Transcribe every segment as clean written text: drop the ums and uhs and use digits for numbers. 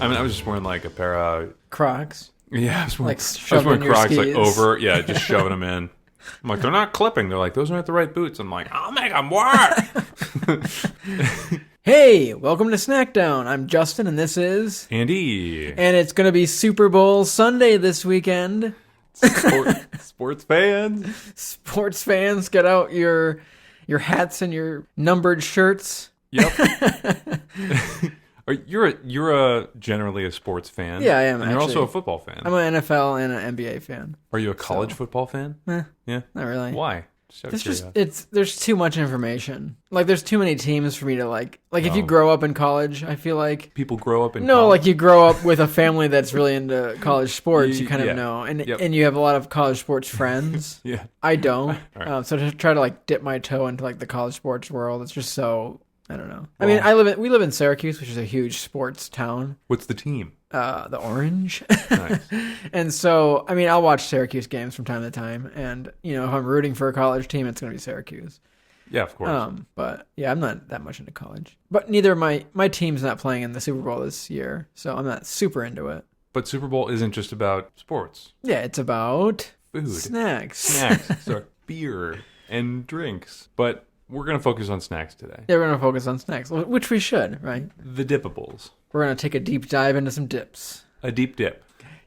I mean, I was just wearing like a pair of... Crocs. Yeah, I was wearing, Like I was wearing Crocs like skis. over... Yeah, just shoving them in. I'm like, they're not clipping. They're like, those aren't the right boots. I'm like, I'll make them work. Hey, welcome to Snackdown. I'm Justin, and this is... Andy. And it's going to be Super Bowl Sunday this weekend. Sports fans. Sports fans, get out your hats and your numbered shirts. Yep. You're generally a sports fan. Yeah, I am, And you're actually. also a football fan. I'm an NFL and an NBA fan. Are you a college football fan? Eh, Yeah. not really. Why? There's too much information. Like, there's too many teams for me to like if you grow up in college, I feel like people grow up in no, college? like you grow up with a family that's really into college sports. You kind of know, and you have a lot of college sports friends. Yeah, I don't. Right. So to try to like dip my toe into like the college sports world, it's just so I don't know. Well, I mean, we live in Syracuse, which is a huge sports town. What's the team? The Orange. Nice. And so, I mean, I'll watch Syracuse games from time to time, and you know, if I'm rooting for a college team, it's going to be Syracuse. Yeah, of course. But yeah, I'm not that much into college. But neither my team's not playing in the Super Bowl this year, so I'm not super into it. But Super Bowl isn't just about sports. Yeah, it's about Food. Snacks. So beer and drinks. But we're going to focus on snacks today. Yeah, we're going to focus on snacks, which we should, right? The dippables. We're going to take a deep dive into some dips. A deep dip.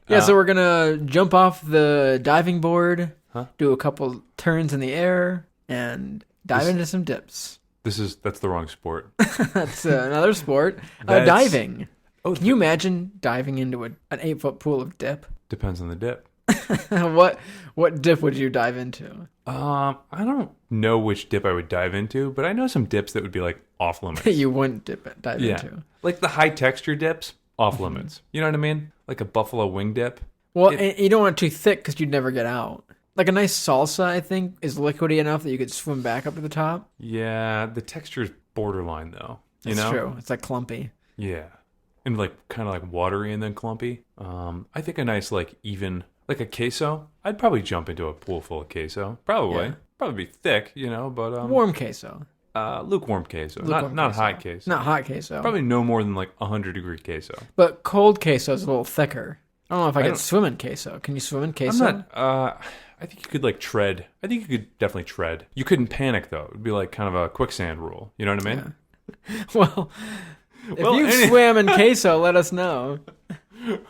Yeah, so we're going to jump off the diving board, Huh? do a couple turns in the air, and dive into some dips. That's the wrong sport. That's another sport. That's- Diving. Oh, Can you imagine diving into an 8-foot pool of dip? Depends on the dip. What dip would you dive into? I don't know which dip I would dive into, but I know some dips that would be like off limits. You wouldn't dive Yeah. into. Like the high texture dips, off limits. You know what I mean? Like a buffalo wing dip. Well, and you don't want it too thick because you'd never get out. Like a nice salsa, I think, is liquidy enough that you could swim back up to the top. Yeah, the texture is borderline though. You That's know? true. It's like clumpy. Yeah. And like kind of like watery and then clumpy. I think a nice like even like a queso. I'd probably jump into a pool full of queso. Probably. Yeah. Probably be thick, you know, but Warm queso. lukewarm queso. Lukewarm Not queso. hot queso. Not hot queso. Probably no more than like 100-degree queso. But cold queso is a little thicker. I don't know if I I could don't- swim in queso. Can you swim in queso? I'm not I think you could like tread. I think you could definitely tread. You couldn't panic though. It would be like kind of a quicksand rule. You know what I mean? Well, if Well, you swam in queso, let us know.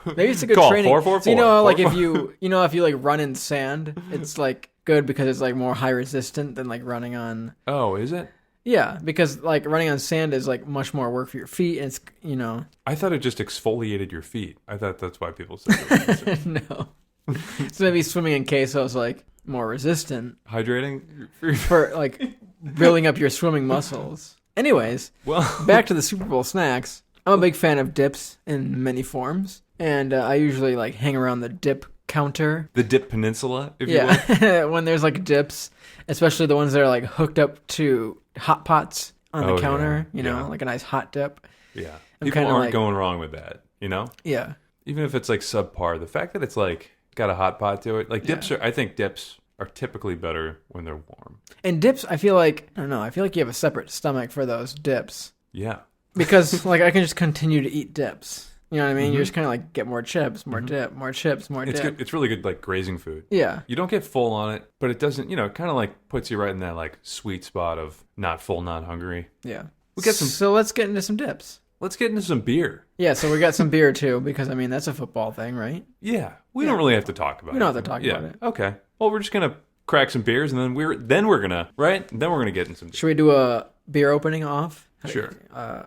Maybe it's a good Call training. 444. So you know, like if 444. if you like run in sand, it's like good because it's like more high resistant than like running on. Oh, is it? Yeah, because like running on sand is like much more work for your feet. And it's I thought it just exfoliated your feet. I thought that's why people said it. no. So maybe swimming in queso is like more resistant Hydrating? for like building up your swimming muscles. Anyways, Well, back to the Super Bowl snacks. I'm a big fan of dips in many forms, and I usually like hang around the dip counter. the Dip Peninsula, if you will. Yeah, when there's like dips, especially the ones that are like hooked up to hot pots on the Oh, counter. yeah. You know, Yeah. like a nice hot dip. Yeah. I'm People kinda aren't like- going wrong with that, you know? Yeah, Even if it's like subpar, the fact that it's like got a hot pot to it, like I think dips are typically better when they're warm. and dips. I feel like I don't know. I feel like you have a separate stomach for those dips Yeah. because like I can just continue to eat dips. You know what I mean? Mm-hmm. You just kind of like get more chips, more dip, more chips, more It's dip. good. It's really good like grazing food. Yeah. You don't get full on it, but it doesn't, it kind of like puts you right in that like sweet spot of not full, not hungry. Yeah. We get some So let's get into some dips. Let's get into some beer. Yeah, so we got some beer too, because I mean that's a football thing, right? Yeah. We don't really have to talk about it. We don't have to talk about it. Okay. Well, we're just gonna crack some beers and then we're gonna get in some Should we do a beer opening off? Sure.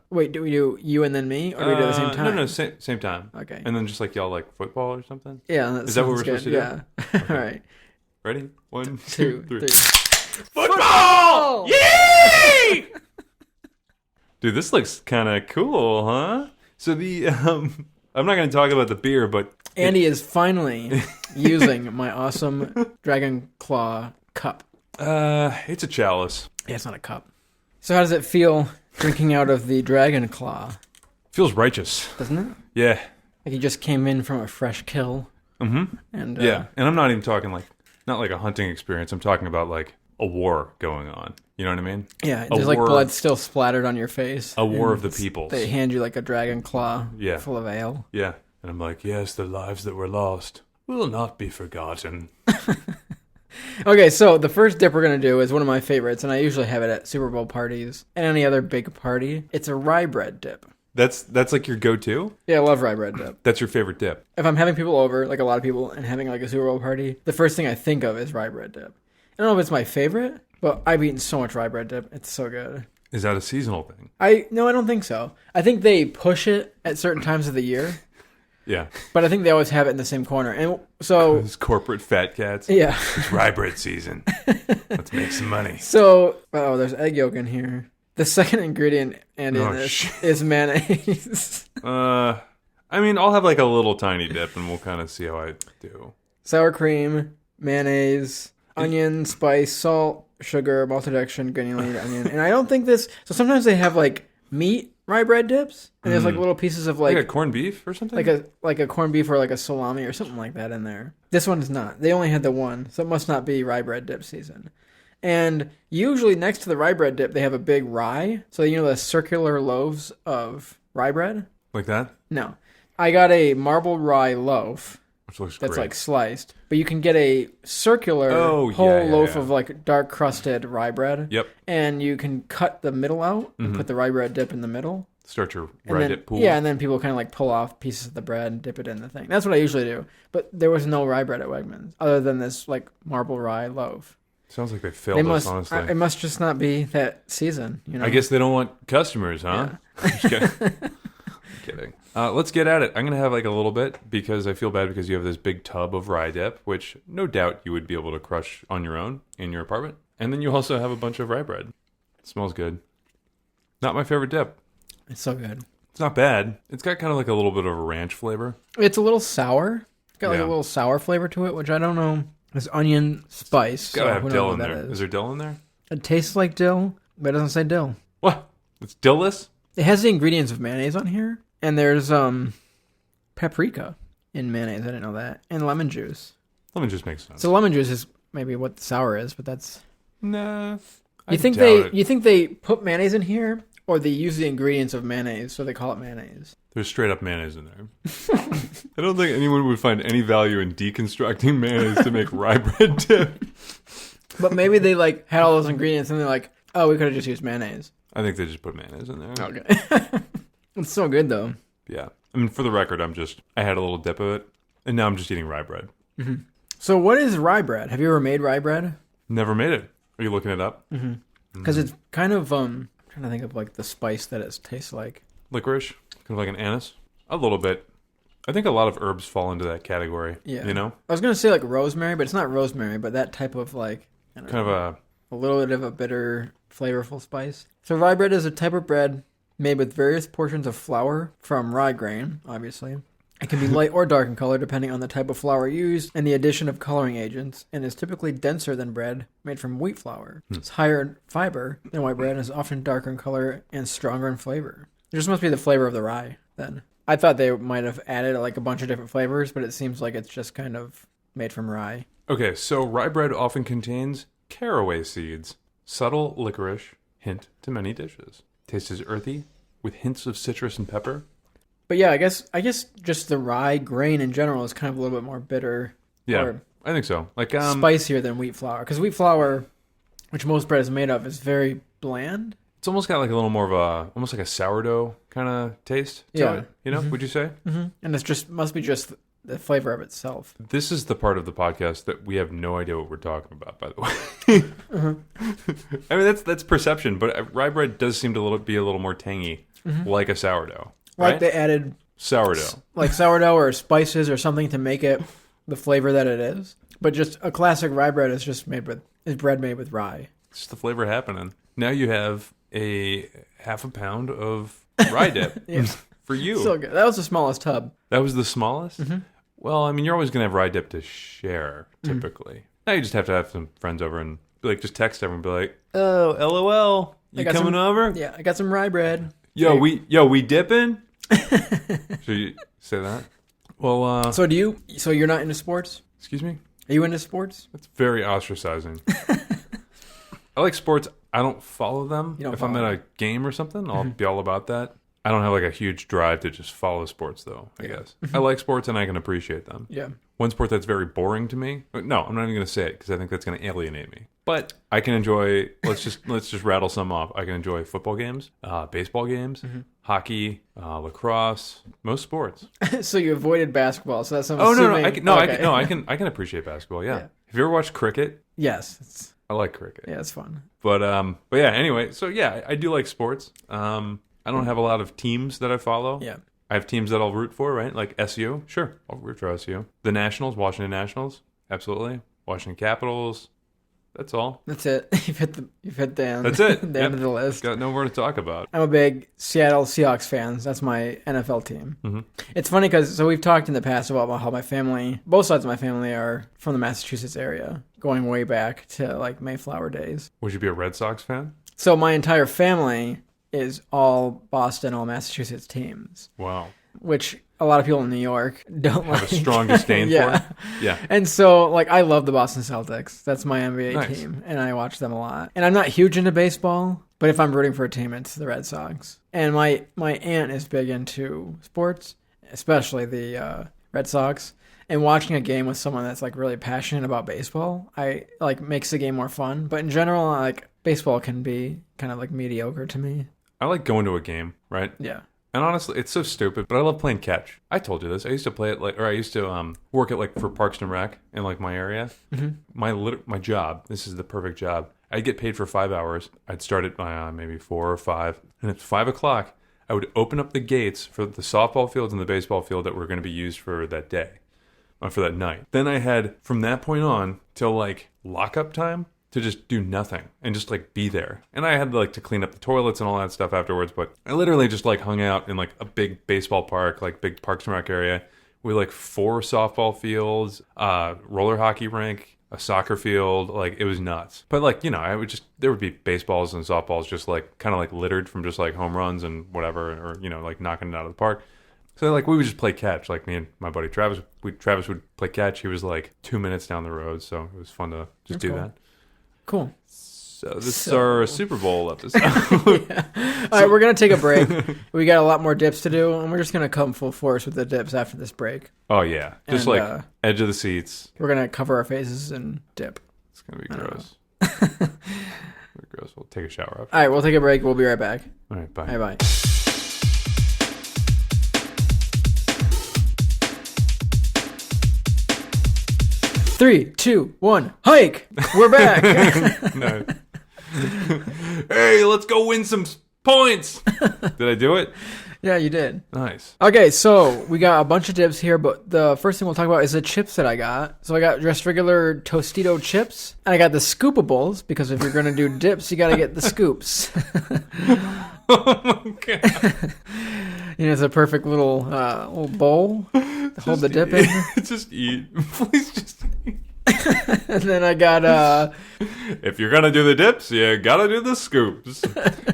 Wait, do we do you and then me, or do we do it at the same time? No, same time. Okay. And then just like y'all like football or something? Yeah, Is that what we're sounds supposed to good. do? Yeah. All right. Ready? 1, 2, 2, 3. 3. Football! Yay! Dude, this looks kind of cool, huh? So the I'm not going to talk about the beer, but Andy is finally using my awesome Dragon Claw cup. it's a chalice. Yeah, it's not a cup. So how does it feel drinking out of the Dragon Claw? Feels righteous. Doesn't it? Yeah. Like you just came in from a fresh kill. Mm-hmm. And Yeah. And I'm not even talking like not like a hunting experience. I'm talking about like a war going on. You know what I mean? Yeah, there's like blood still splattered on your face. A war of the peoples. They hand you like a dragon claw full of ale. Yeah. And I'm like, yes, the lives that were lost will not be forgotten. Okay, so the first dip we're going to do is one of my favorites, and I usually have it at Super Bowl parties and any other big party. It's a rye bread dip. That's like your go-to? Yeah, I love rye bread dip. That's your favorite dip? If I'm having people over, like a lot of people, and having like a Super Bowl party, the first thing I think of is rye bread dip. I don't know if it's my favorite, but I've eaten so much rye bread dip. It's so good. Is that a seasonal thing? No, I don't think so. I think they push it at certain times of the year. Yeah. But I think they always have it in the same corner. And so... Those corporate fat cats. Yeah. It's rye bread season. Let's make some money. So... Oh, there's egg yolk in here. The second ingredient, Andy, in this is mayonnaise. I mean, I'll have like a little tiny dip and we'll kind of see how I do. Sour cream, mayonnaise, onion, spice, salt, sugar, malted extract, granulated onion. And I don't think this... So sometimes they have like meat rye bread dips, and there's like little pieces of like a corned beef or something, like a corned beef or like a salami or something like that in there. This one is not. They only had the one, so it must not be rye bread dip season. And usually next to the rye bread dip, they have a big rye. So you know the circular loaves of rye bread, like that. No, I got a marble rye loaf. Which looks that's great. like sliced, but you can get a circular whole loaf of like dark crusted rye bread. Yep. And you can cut the middle out and put the rye bread dip in the middle. Start your rye dip pool. Yeah, and then people kind of like pull off pieces of the bread and dip it in the thing. That's what I usually do. But there was no rye bread at Wegmans other than this like marble rye loaf. Sounds like they failed us, honestly. It must just not be that season. You know. I guess they don't want customers, huh? Yeah. Just kidding. Let's get at it. I'm going to have like a little bit because I feel bad because you have this big tub of rye dip, which no doubt you would be able to crush on your own in your apartment. And then you also have a bunch of rye bread. It smells good. Not my favorite dip. It's so good. It's not bad. It's got kind of like a little bit of a ranch flavor. It's a little sour. It's got like a little sour flavor to it, which I don't know. There's onion spice. It's got to have dill in there. Is there dill in there? It tastes like dill, but it doesn't say dill. What? It's dillless? It has the ingredients of mayonnaise on here. And there's paprika in mayonnaise. I didn't know that. And lemon juice. Lemon juice makes sense. So lemon juice is maybe what the sour is, but that's... Nah. You think they put mayonnaise in here, or they use the ingredients of mayonnaise, so they call it mayonnaise? There's straight up mayonnaise in there. I don't think anyone would find any value in deconstructing mayonnaise to make rye bread dip. But maybe they like had all those ingredients and they're like, oh, we could have just used mayonnaise. I think they just put mayonnaise in there. Okay. It's so good, though. Yeah. I mean, for the record, I had a little dip of it, and now I'm just eating rye bread. Mm-hmm. So what is rye bread? Have you ever made rye bread? Never made it. Are you looking it up? Because it's kind of, I'm trying to think of like the spice that it tastes like. Licorice? Kind of like an anise? A little bit. I think a lot of herbs fall into that category. Yeah. You know? I was going to say like rosemary, but it's not rosemary, but that type of like... of a little bit of a bitter, flavorful spice. So rye bread is a type of bread made with various portions of flour from rye grain, obviously. It can be light or dark in color depending on the type of flour used and the addition of coloring agents, and is typically denser than bread made from wheat flour. It's higher in fiber than white bread and is often darker in color and stronger in flavor. It just must be the flavor of the rye, then. I thought they might have added like a bunch of different flavors, but it seems like it's just kind of made from rye. Okay, so rye bread often contains caraway seeds, subtle licorice, hint to many dishes. Taste is earthy, with hints of citrus and pepper. But yeah, I guess just the rye grain in general is kind of a little bit more bitter. Yeah, I think so. Like spicier than wheat flour, because wheat flour, which most bread is made of, is very bland. It's almost got like a little more of almost like a sourdough kind of taste to it. You know, would you say? Mm-hmm. And it's must be just the flavor of itself. This is the part of the podcast that we have no idea what we're talking about, by the way. I mean, that's perception, but rye bread does seem to be a little more tangy, like a sourdough. Right? Like they added sourdough. Like sourdough or spices or something to make it the flavor that it is. But just a classic rye bread is bread made with rye. It's just the flavor happening. Now you have a half a pound of rye dip for you. So good. That was the smallest tub. That was the smallest? Mm-hmm. Well, I mean, you're always going to have rye dip to share, typically. Now you just have to have some friends over and just text everyone and be like, oh, LOL, you coming over? Yeah, I got some rye bread. We dipping? Should you say that? Well, So you're not into sports? Excuse me? Are you into sports? That's very ostracizing. I like sports. I don't follow them. You don't if I'm follow at a game or something, I'll be all about that. I don't have like a huge drive to just follow sports, though, I guess. I like sports and I can appreciate them. Yeah. One sport that's very boring to me. No, I'm not even going to say it because I think that's going to alienate me. But I can enjoy. Let's just rattle some off. I can enjoy football games, baseball games, hockey, lacrosse, most sports. So you avoided basketball. So that's. Oh no, I can appreciate basketball. Yeah. Have you ever watched cricket? Yes. I like cricket. Yeah, it's fun. But yeah. Anyway, so yeah, I do like sports. I don't have a lot of teams that I follow. Yeah. I have teams that I'll root for, right? Like SU. Sure, I'll root for SU. The Nationals, Washington Nationals. Absolutely. Washington Capitals. That's all. That's it. You've hit the end. That's it. The end of the list. Got no more to talk about. I'm a big Seattle Seahawks fan. That's my NFL team. Mm-hmm. It's funny because we've talked in the past about how my family, both sides of my family, are from the Massachusetts area, going way back to like Mayflower days. Would you be a Red Sox fan? So my entire family is all Boston, all Massachusetts teams. Wow. Which a lot of people in New York don't have a strong disdain for. Yeah. And so, like, I love the Boston Celtics. That's my NBA team, and I watch them a lot. And I'm not huge into baseball, but if I'm rooting for a team, it's the Red Sox. And my aunt is big into sports, especially the Red Sox. And watching a game with someone that's like really passionate about baseball, makes the game more fun. But in general, like baseball can be kind of like mediocre to me. I like going to a game, right? Yeah. And honestly, it's so stupid, but I love playing catch. I told you this. I used to play it I used to work at for Parks and Rec in like my area. Mm-hmm. My job. This is the perfect job. I'd get paid for 5 hours. I'd start at maybe 4 or 5, and at 5 o'clock, I would open up the gates for the softball fields and the baseball field that were going to be used for that day, for that night. Then I had from that point on till like lockup time to just do nothing and just like be there. And I had to clean up the toilets and all that stuff afterwards, but I literally just like hung out in like a big baseball park, like big Parks and Rec area with like 4 softball fields, roller hockey rink, a soccer field. Like it was nuts. But like, there would be baseballs and softballs just like kind of like littered from just like home runs and whatever, or, like knocking it out of the park. So like we would just play catch, like me and my buddy Travis. Travis would play catch. He was like 2 minutes down the road, so it was fun to just do that. Cool. So this is our Super Bowl episode. Yeah. All right, we're going to take a break. We got a lot more dips to do, and we're just going to come full force with the dips after this break. Oh, yeah. Just edge of the seats. We're going to cover our faces and dip. It's going to be gross. Gross. We'll take a shower after. All right, we'll take a break. We'll be right back. All right, bye. All right, bye. Three, 2, 1, hike! We're back! No. Hey, let's go win some points! Did I do it? Yeah, you did. Nice. Okay, so we got a bunch of dips here, but the first thing we'll talk about is the chips that I got. So I got just regular Tostito chips, and I got the Scoopables, because if you're going to do dips, you got to get the scoops. Oh my God. It's a perfect little bowl to hold the dip in. Just eat. Please just eat. And then I got... if you're going to do the dips, you got to do the scoops.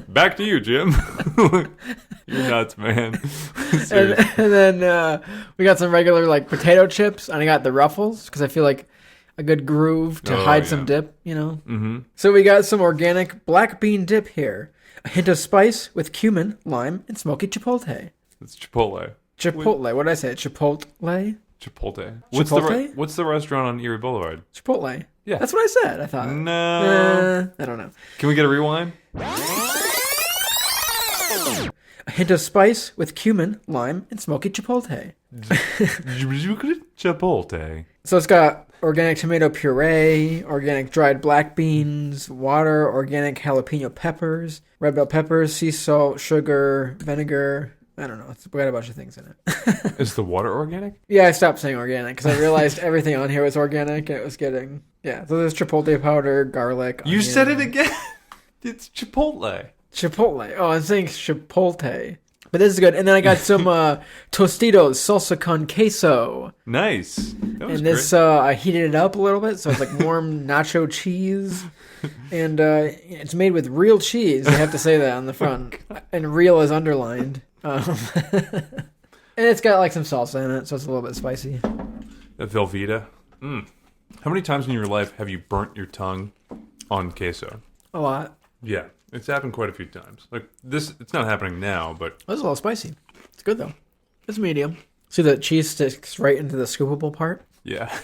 Back to you, Jim. You're nuts, man. and then we got some regular potato chips, and I got the Ruffles, because I feel like a good groove to hide some dip, Mm-hmm. So we got some organic black bean dip here. A hint of spice with cumin, lime, and smoky chipotle. It's Chipotle. Chipotle. What did I say? Chipotle? Chipotle. Chipotle? What's the restaurant on Erie Boulevard? Chipotle. Yeah. That's what I said, I thought. No. I don't know. Can we get a rewind? A hint of spice with cumin, lime, and smoky chipotle. Chipotle. So it's got organic tomato puree, organic dried black beans, water, organic jalapeno peppers, red bell peppers, sea salt, sugar, vinegar. I don't know. It's got a bunch of things in it. Is the water organic? Yeah, I stopped saying organic because I realized everything on here was organic and it was getting... Yeah, so there's chipotle powder, garlic, You onion. said it again. It's Chipotle. Chipotle. Oh, I'm saying chipotle. But this is good. And then I got some Tostitos salsa con queso. Nice. That was And this, I heated it up a little bit, so it's like warm nacho cheese. And it's made with real cheese. I have to say that on the front. And real is underlined. And it's got some salsa in it, so it's a little bit spicy. That Velveeta. How many times in your life have you burnt your tongue on queso? a lot. Yeah, it's happened quite a few times. Like this, it's not happening now, but That's a little spicy. It's good though. It's medium. See the cheese sticks right into the scoopable part? yeah.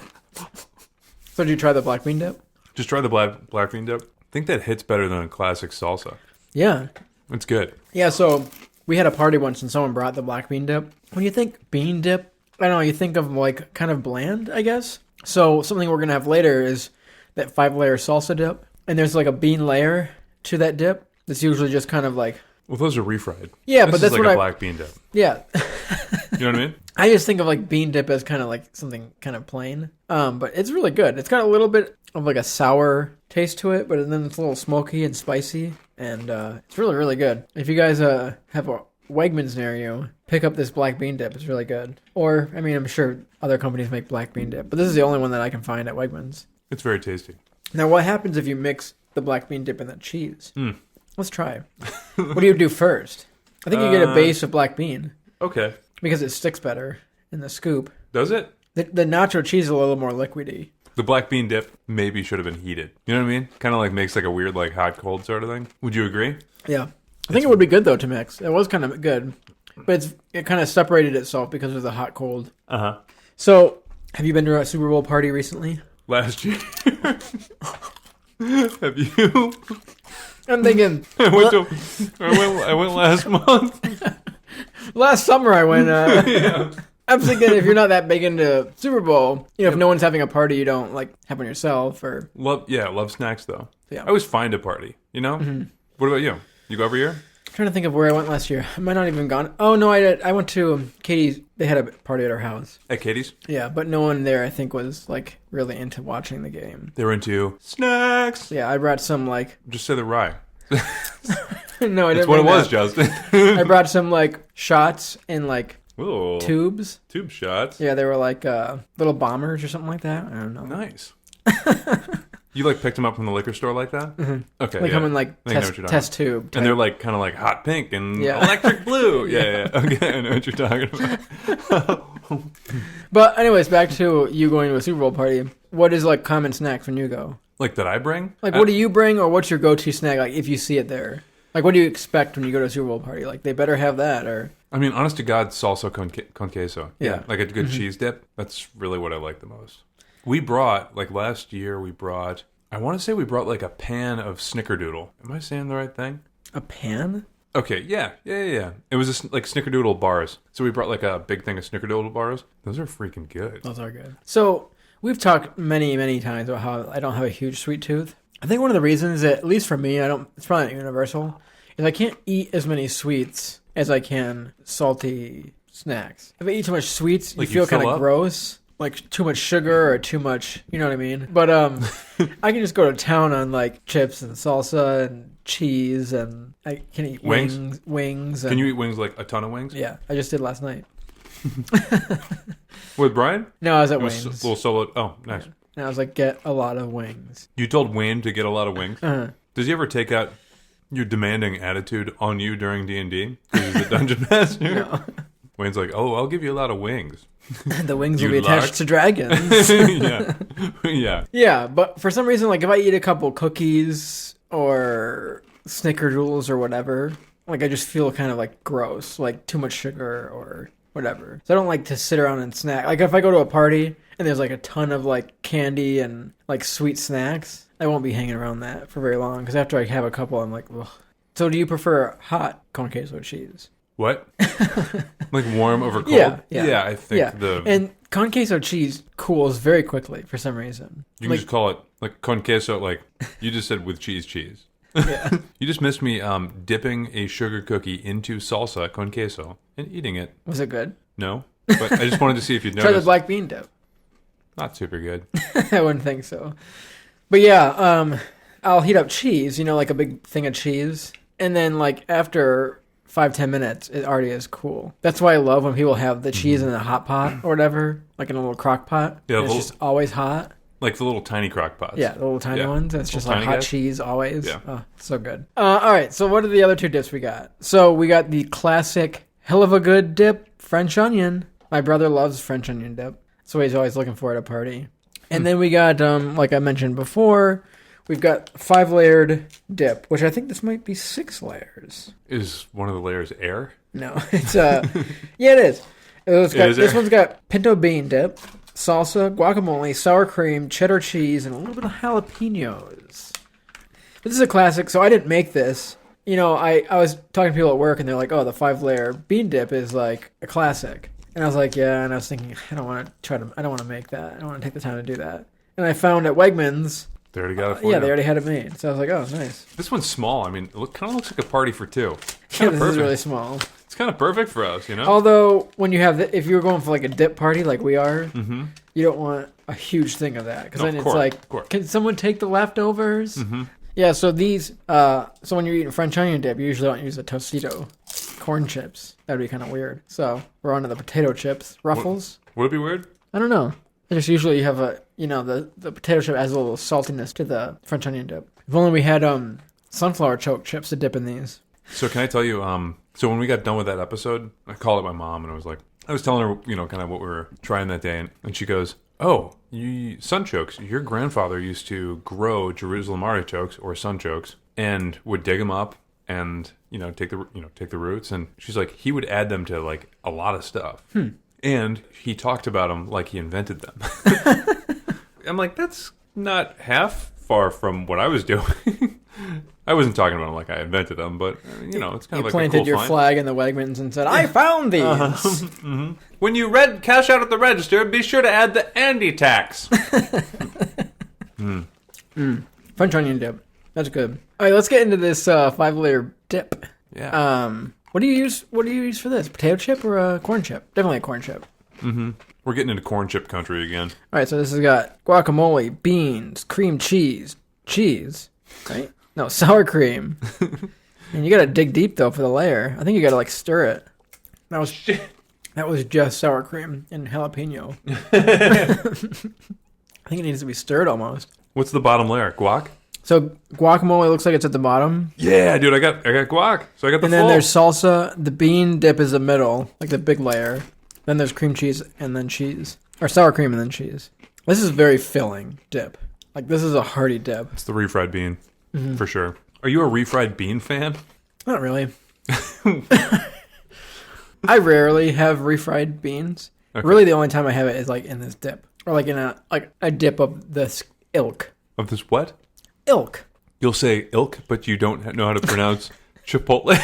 So did you try the black bean dip? Just try the black bean dip. I think that hits better than a classic salsa. Yeah. It's good. Yeah, so we had a party once and someone brought the black bean dip. When you think bean dip, I don't know, you think of like kind of bland, I guess. So something we're going to have later is that 5-layer salsa dip. And there's like a bean layer to that dip. That's usually just kind of like... Well, those are refried. Yeah, this but that's is like what a black bean dip. Yeah. You know what I mean? I just think of like bean dip as kind of like something kind of plain. But it's really good. It's got a little bit of like a sour taste to it, but then it's a little smoky and spicy. And it's really, really good. If you guys have a Wegmans near you, pick up this black bean dip. It's really good. Or, I mean, I'm sure other companies make black bean dip, but this is the only one that I can find at Wegmans. It's very tasty. Now, what happens if you mix the black bean dip in that cheese? Mm. Let's try. What do you do first? I think you get a base of black bean. Okay. Because it sticks better in the scoop. Does it? The nacho cheese is a little more liquidy. The black bean dip maybe should have been heated. You know what I mean? Kind of like makes like a weird like hot cold sort of thing. Would you agree? Yeah. I think it would be good though to mix. It was kind of good. But it kind of separated itself because of the hot cold. Uh-huh. So, have you been to a Super Bowl party recently? Last year. Have you? I'm thinking... I went last month. Last summer I went... Yeah. I'm thinking if you're not that big into Super Bowl, if no one's having a party you don't like have on yourself or... Love snacks though. Yeah. I always find a party, you know? Mm-hmm. What about you? You go every year? I'm trying to think of where I went last year. I might not even gone. Oh, no, I did. I went to Katie's. They had a party at our house. At Katie's? Yeah, but no one there, I think, was like really into watching the game. They were into snacks. Yeah, I brought some like... Just say the rye. No, I didn't. That's what it was, that. Justin. I brought some like shots in like Ooh, tubes. Tube shots. Yeah, they were like little bombers or something like that. I don't know. Nice. You like picked them up from the liquor store like that? Mm-hmm. Okay. They come in like test about. tube. Type. And they're like kind of like hot pink and electric blue. Yeah. Okay, I know what you're talking about. But anyways, back to you going to a Super Bowl party. What is like common snacks when you go? Like that I bring? Like what do you bring, or what's your go-to snack? Like if you see it there, like what do you expect when you go to a Super Bowl party? Like they better have that, or I mean, honest to God, salsa con queso. Yeah, like a good cheese dip. That's really what I like the most. We brought like last year. I want to say we brought like a pan of Snickerdoodle. Am I saying the right thing? A pan? Okay, yeah. It was like Snickerdoodle bars. So we brought like a big thing of Snickerdoodle bars. Those are freaking good. Those are good. So we've talked many, many times about how I don't have a huge sweet tooth. I think one of the reasons that, at least for me, it's probably not universal, is I can't eat as many sweets as I can salty snacks. If I eat too much sweets, you feel kind of gross. Like too much sugar or too much, you know what I mean? But I can just go to town on like chips and salsa and cheese, and I can eat wings. And, can you eat wings, like a ton of wings? Yeah, I just did last night. With Brian? No, I was at Wayne's. A little solo. Oh, nice. Yeah. And I was like, get a lot of wings. You told Wayne to get a lot of wings? Uh-huh. Does he ever take out your demanding attitude on you during D&D? Because he's the dungeon master? No. Wayne's like, oh, I'll give you a lot of wings. The wings will be attached to dragons. Yeah. Yeah, but for some reason, like if I eat a couple cookies or Snickerdoodles or whatever, like I just feel kind of like gross, like too much sugar or whatever. So I don't like to sit around and snack. Like if I go to a party and there's like a ton of like candy and like sweet snacks, I won't be hanging around that for very long, because after I have a couple, I'm like, ugh. So do you prefer hot con queso cheese? What? Like warm over cold? Yeah, I think and con queso cheese cools very quickly for some reason. You can just call it like con queso, like you just said with cheese. Yeah. You just missed me dipping a sugar cookie into salsa con queso and eating it. Was it good? No, but I just wanted to see if you'd noticed. Try the black bean dip. Not super good. I wouldn't think so. But yeah, I'll heat up cheese, like a big thing of cheese. And then like after 5-10 minutes, it already is cool. That's why I love when people have the cheese in a hot pot or whatever, like in a little crock pot. Yeah, it's just always hot. Like the little tiny crock pots. Yeah, the little tiny ones. It's just like hot cheese always. Yeah. Oh, so good. All right, so what are the other two dips we got? So we got the classic hell of a good dip, French onion. My brother loves French onion dip. So he's always looking for it at a party. And then we got, like I mentioned before, we've got 5-layered dip, which I think this might be 6 layers. Is one of the layers air? No, it's yeah, it is. This one's got pinto bean dip, salsa, guacamole, sour cream, cheddar cheese, and a little bit of jalapenos. This is a classic, so I didn't make this. You know, I was talking to people at work, and they're like, oh, the 5-layer bean dip is like a classic. And I was like, yeah, and I was thinking, I don't want to make that. I don't want to take the time to do that. And I found at Wegmans, they already got it for you. Yeah, they already had it made. So I was like, oh, nice. This one's small. I mean, it kind of looks like a party for 2. Yeah, this is really small. It's kind of perfect for us, you know? Although, when you have, if you're going for like a dip party like we are, you don't want a huge thing of that. Because then it's like, can someone take the leftovers? Mm-hmm. Yeah, so these, so when you're eating French onion dip, you usually don't use the Tostito corn chips. That would be kind of weird. So we're on to the potato chips. Ruffles. Would it be weird? I don't know. I just usually have the potato chip adds a little saltiness to the French onion dip. If only we had sunflower choke chips to dip in these. So can I tell you, so when we got done with that episode, I called up my mom and I was telling her, kind of what we were trying that day. And she goes, oh, sunchokes. Your grandfather used to grow Jerusalem artichokes or sunchokes and would dig them up and, take the roots. And she's like, he would add them to like a lot of stuff. And he talked about them like he invented them. I'm like, that's not half far from what I was doing. I wasn't talking about them like I invented them, but, it's kind of like a cool find. You planted your flag in the Wegmans and said, I found these. Mm-hmm. When you cash out at the register, be sure to add the Andy tax. French onion dip. That's good. All right, let's get into this 5-layer dip. Yeah. What do you use for this? Potato chip or a corn chip? Definitely a corn chip. Mm-hmm. We're getting into corn chip country again. All right, so this has got guacamole, beans, cream cheese, right? No, sour cream. And you got to dig deep though for the layer. I think you got to like stir it. That was just sour cream and jalapeno. I think it needs to be stirred almost. What's the bottom layer? Guac? So guacamole looks like it's at the bottom. Yeah, dude, I got guac. So I got the And then there's salsa. The bean dip is the middle, like the big layer. Then there's cream cheese and then cheese. Or sour cream and then cheese. This is very filling dip. Like this is a hearty dip. It's the refried bean, for sure. Are you a refried bean fan? Not really. I rarely have refried beans. Okay. Really the only time I have it is like in this dip. Or like in a dip of this ilk. Of this what? Ilk. You'll say ilk, but you don't know how to pronounce Chipotle.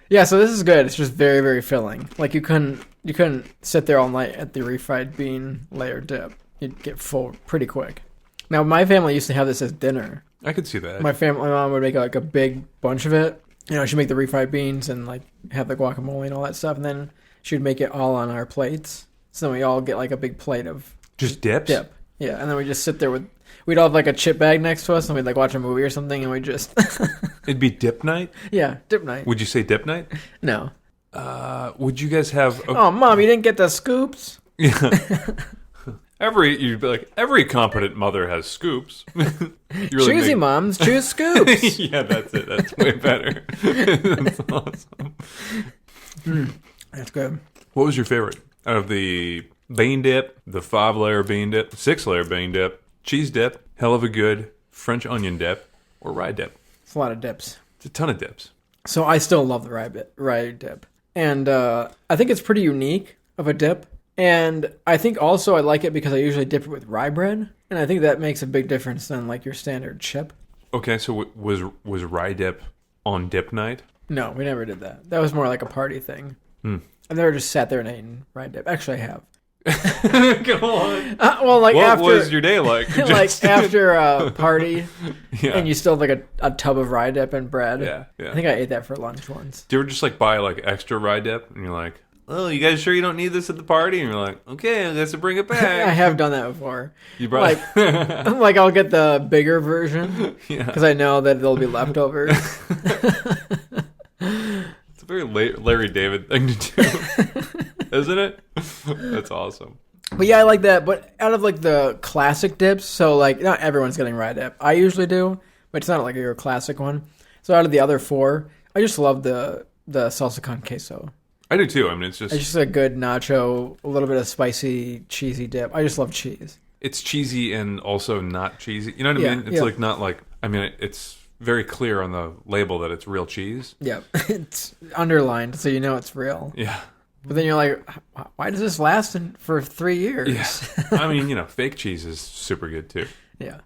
Yeah, so this is good. It's just very, very filling. Like you couldn't sit there all night at the refried bean layer dip. You'd get full pretty quick. Now my family used to have this as dinner. I could see that. My mom would make like a big bunch of it. She'd make the refried beans and like have the guacamole and all that stuff, and then she'd make it all on our plates. So then we all get like a big plate of just dips. Dip. Yeah, and then we just sit there we'd all have like a chip bag next to us, and we'd like watch a movie or something, and we just It'd be dip night? Yeah, dip night. Would you say dip night? No. Would you guys have Oh, Mom, you didn't get the scoops? Yeah. You'd be like, every competent mother has scoops. Choosy moms choose scoops. Yeah, that's it. That's way better. That's awesome. That's good. What was your favorite out of the bean dip, the 5-layer bean dip, 6-layer bean dip, cheese dip, hell of a good French onion dip, or rye dip? It's a lot of dips. It's a ton of dips. So I still love the rye dip. And I think it's pretty unique of a dip. And I think also I like it because I usually dip it with rye bread. And I think that makes a big difference than like your standard chip. Okay, so was rye dip on dip night? No, we never did that. That was more like a party thing. I've never just sat there and eaten rye dip. Actually, I have. Come on. Well, like what was your day like? Like after a party, yeah. And you still have like a tub of rye dip and bread. Yeah. I think I ate that for lunch once. Do you ever just like buy like extra rye dip and you're like, oh, you guys sure you don't need this at the party? And you're like, okay, I guess to bring it back. I have done that before. You brought like I'll get the bigger version because I know that there'll be leftovers. It's a very Larry David thing to do, isn't it? That's awesome. But yeah, I like that. But out of like the classic dips, so like not everyone's getting rye dip. I usually do, but it's not like your classic one. So out of the other 4, I just love the salsa con queso. I do too. I mean, it's just a good nacho, a little bit of spicy, cheesy dip. I just love cheese. It's cheesy and also not cheesy. You know what I mean? It's yeah. like not like, I mean, it's very clear on the label that it's real cheese. Yeah, it's underlined so you know it's real. Yeah. But then you're like, why does this last for 3 years? Yeah. I mean, fake cheese is super good too. Yeah.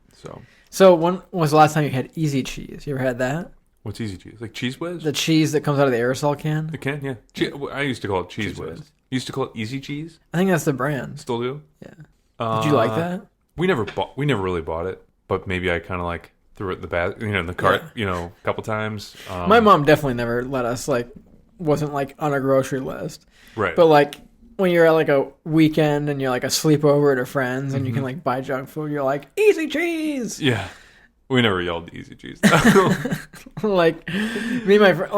So when was the last time you had easy cheese? You ever had that? What's easy cheese? Like Cheese Whiz? The cheese that comes out of the aerosol can? The can, yeah. I used to call it Cheese Whiz. You used to call it Easy Cheese? I think that's the brand. Still do? Yeah. Did you like that? We never really bought it, but maybe I kind of like threw it in the in the cart, a couple times. My mom definitely never let us, wasn't on a grocery list. Right. But when you're at a weekend and you're a sleepover at a friend's and you can buy junk food, you're like, easy cheese. Yeah. We never yelled easy cheese. Me and my friend,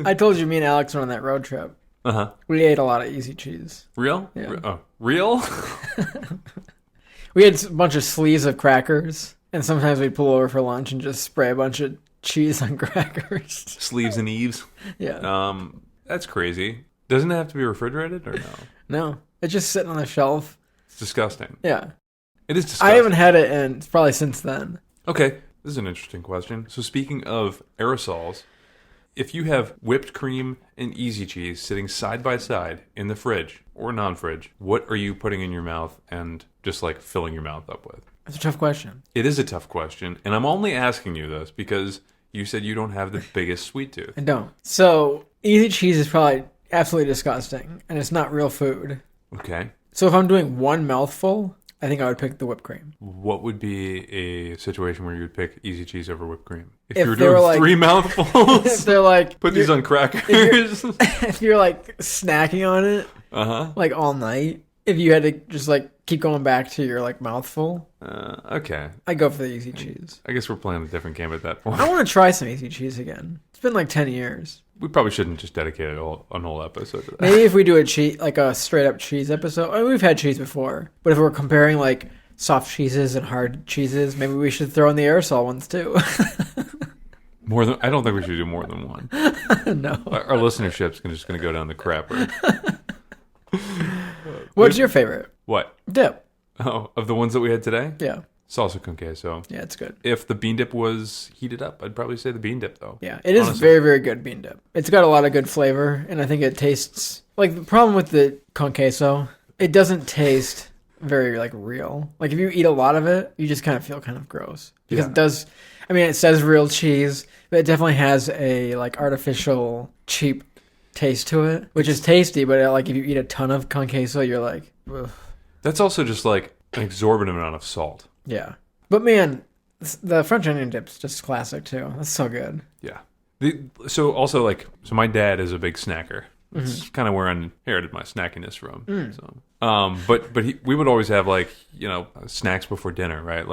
I told you me and Alex went on that road trip. Uh-huh. We ate a lot of easy cheese. Real? Yeah. Oh, real? We had a bunch of sleeves of crackers, and sometimes we'd pull over for lunch and just spray a bunch of cheese on crackers. Sleeves and eaves? Yeah. That's crazy. Doesn't it have to be refrigerated or no? No. It's just sitting on the shelf. It's disgusting. Yeah. It is disgusting. I haven't had it in probably since then. Okay. This is an interesting question. So speaking of aerosols, if you have whipped cream and easy cheese sitting side by side in the fridge or non-fridge, what are you putting in your mouth and just filling your mouth up with? That's a tough question. It is a tough question, and I'm only asking you this because you said you don't have the biggest sweet tooth. I don't. So easy cheese is probably absolutely disgusting, and it's not real food. Okay. So if I'm doing one mouthful, I think I would pick the whipped cream. What would be a situation where you would pick easy cheese over whipped cream? If you were they were doing 3 mouthfuls, if they're put these on crackers. If you're snacking on it, all night, if you had to just keep going back to your mouthful, okay, I go for the easy cheese. I guess we're playing a different game at that point. I want to try some easy cheese again. It's been 10 years. We probably shouldn't just dedicate an whole episode to that. Maybe if we do a straight up cheese episode. I mean, we've had cheese before, but if we're comparing soft cheeses and hard cheeses, maybe we should throw in the aerosol ones too. I don't think we should do more than one. No. Our listenership's just going to go down the crapper. What's your favorite? What? Dip. Oh, of the ones that we had today? Yeah. Salsa con queso. Yeah, it's good. If the bean dip was heated up, I'd probably say the bean dip, though. Yeah, it is very, very good bean dip. It's got a lot of good flavor, and I think it tastes... the problem with the con queso, it doesn't taste very, real. If you eat a lot of it, you just kind of feel kind of gross. Because it does... I mean, it says real cheese, but it definitely has a, artificial, cheap taste to it, which is tasty, but, if you eat a ton of con queso, you're like... Ugh. That's also just, an exorbitant amount of salt. Yeah. But man, the French onion dip's just classic too. That's so good. Yeah. So my dad is a big snacker. That's kind of where I inherited my snackiness from. So, but we would always have snacks before dinner, right?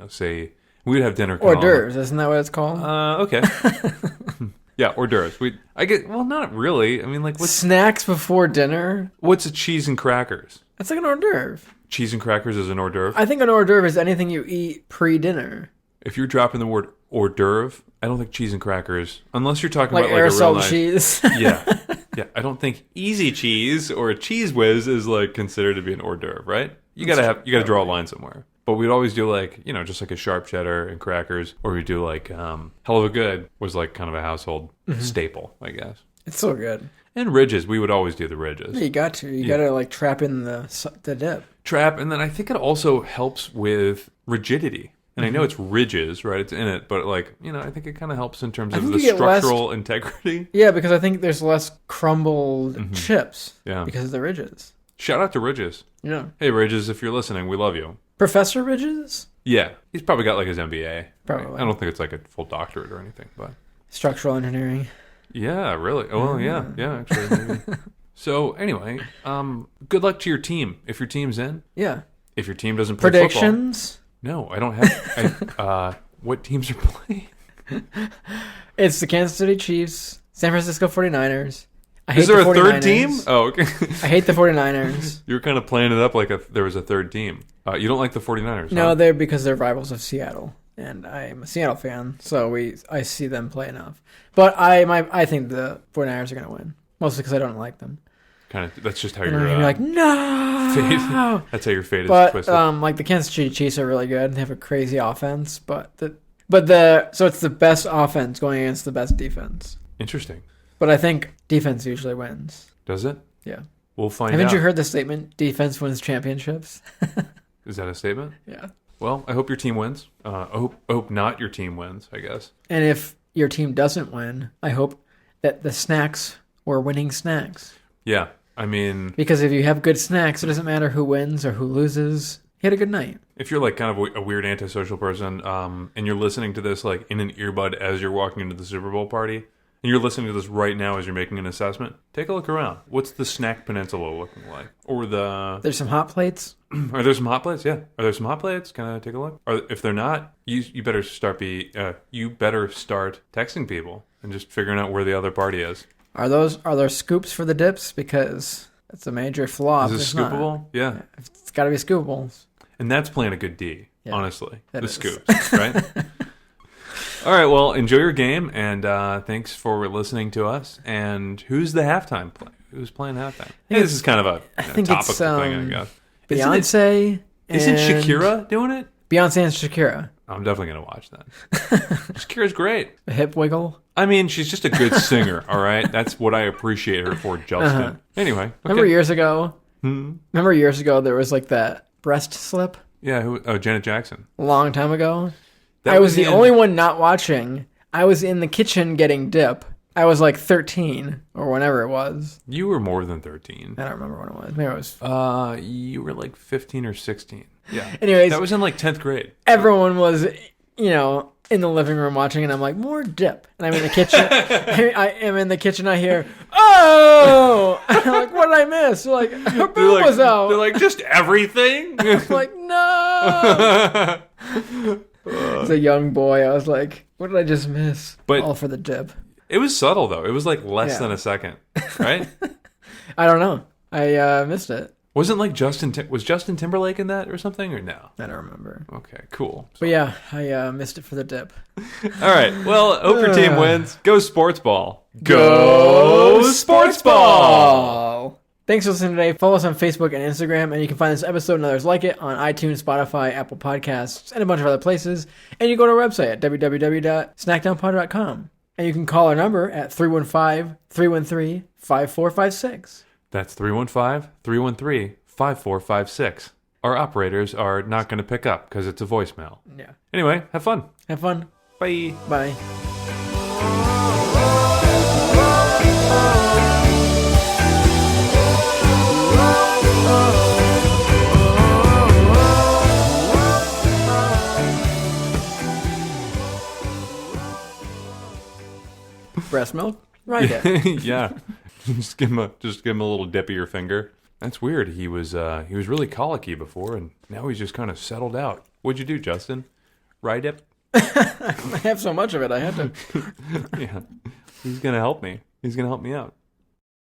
Say we would have dinner. Hors d'oeuvres, isn't that what it's called? Okay. Yeah, hors d'oeuvres. Not really. I mean, what's snacks before dinner? What's a cheese and crackers? That's an hors d'oeuvre. Cheese and crackers is an hors d'oeuvre? I think an hors d'oeuvre is anything you eat pre-dinner. If you're dropping the word hors d'oeuvre, I don't think cheese and crackers, unless you're talking about aerosol a real cheese. Yeah. I don't think easy cheese or a cheese whiz is considered to be an hors d'oeuvre, right? You gotta draw a line somewhere. But we'd always do just a sharp cheddar and crackers, or we'd do Hell of a Good was kind of a household staple, I guess. It's so good. And ridges, we would always do the ridges. Yeah, you got to. You got to trap in the dip. Trap, and then I think it also helps with rigidity. And I know it's ridges, right? It's in it, but I think it kind of helps in terms of the structural integrity. Yeah, because I think there's less crumbled chips. Yeah. Because of the ridges. Shout out to Ridges. Yeah. Hey, Ridges, if you're listening, we love you. Professor Ridges? Yeah. He's probably got his MBA. Probably. I don't think it's a full doctorate or anything, but... Structural engineering. Yeah, really. Oh, well, yeah. Yeah, actually. Maybe. So, anyway, good luck to your team. If your team's in. Yeah. If your team doesn't play Predictions? Football. No, I don't have... what teams are playing? It's the Kansas City Chiefs, San Francisco 49ers. Is there a third team? Oh, okay. I hate the 49ers. You were kind of playing it up there was a third team. You don't like the 49ers, No, huh? they're because they're rivals of Seattle. And I'm a Seattle fan, so I see them play enough. But I think the 49ers are going to win, mostly because I don't like them. That's just how And you're you're like, no. fate. That's how your fate is But twisted. like the Kansas City Chiefs are really good. They have a crazy offense, so it's the best offense going against the best defense. Interesting. But I think defense usually wins. Does it? Yeah. We'll find out. Haven't you heard the statement, defense wins championships? Is that a statement? Yeah. Well, I hope your team wins. I hope not your team wins, I guess. And if your team doesn't win, I hope that the snacks were winning snacks. Yeah. I mean... Because if you have good snacks, it doesn't matter who wins or who loses. You had a good night. If you're like kind of a weird antisocial person, and you're listening to this like in an earbud as you're walking into the Super Bowl party, and you're listening to this right now as you're making an assessment, take a look around. What's the snack peninsula looking like? Or There's some hot plates. Are there some hot plates? Yeah. Are there some hot plates? Can I take a look? Or if they're not, you better start texting people and just figuring out where the other party is. Are there scoops for the dips? Because that's a major flaw. Is it scoopable? Yeah. It's got to be scoopable. And that's playing a good D, honestly. The scoops, right? All right, well, enjoy your game, and thanks for listening to us. And who's the halftime play? Who's playing halftime? Hey, this is kind of a topical thing, I guess. Beyonce Isn't Shakira doing it? Beyonce and Shakira. I'm definitely going to watch that. Shakira's great. A hip wiggle. I mean, she's just a good singer, all right? That's what I appreciate her for, Justin. Uh-huh. Anyway. Okay. Remember years ago there was like that breast slip? Yeah, Janet Jackson. A long time ago. That I was the only one not watching. I was in the kitchen getting dip. I was like 13 or whenever it was. You were more than 13. I don't remember when it was. Maybe it was. You were like 15 or 16. Yeah. Anyways. That was in like 10th grade. Everyone was, in the living room watching, and I'm like, more dip. And I'm in the kitchen. I am in the kitchen. I hear, oh! I'm like, what did I miss? They're like, her boob was out. They're like, just everything? I'm like, no! As a young boy, I was like, what did I just miss? But all for the dip. It was subtle, though. It was like less than a second, right? I don't know. I missed it. Wasn't like was Justin Timberlake in that or something, or no? I don't remember. Okay, cool. But yeah, I missed it for the dip. All right. Well, hope your team wins. Go sports ball. Go sports ball. Thanks for listening today. Follow us on Facebook and Instagram, and you can find this episode and others like it on iTunes, Spotify, Apple Podcasts, and a bunch of other places. And you go to our website at www.snackdownpod.com. And you can call our number at 315-313-5456. That's 315-313-5456. Our operators are not going to pick up because it's a voicemail. Yeah. Anyway, have fun. Have fun. Bye. Bye. Breast milk? Right. Yeah. Just give him a little dip of your finger. That's weird. He was really colicky before, and now he's just kind of settled out. What'd you do, Justin? Rye dip? I have so much of it. I had to. Yeah. He's gonna help me. He's gonna help me out.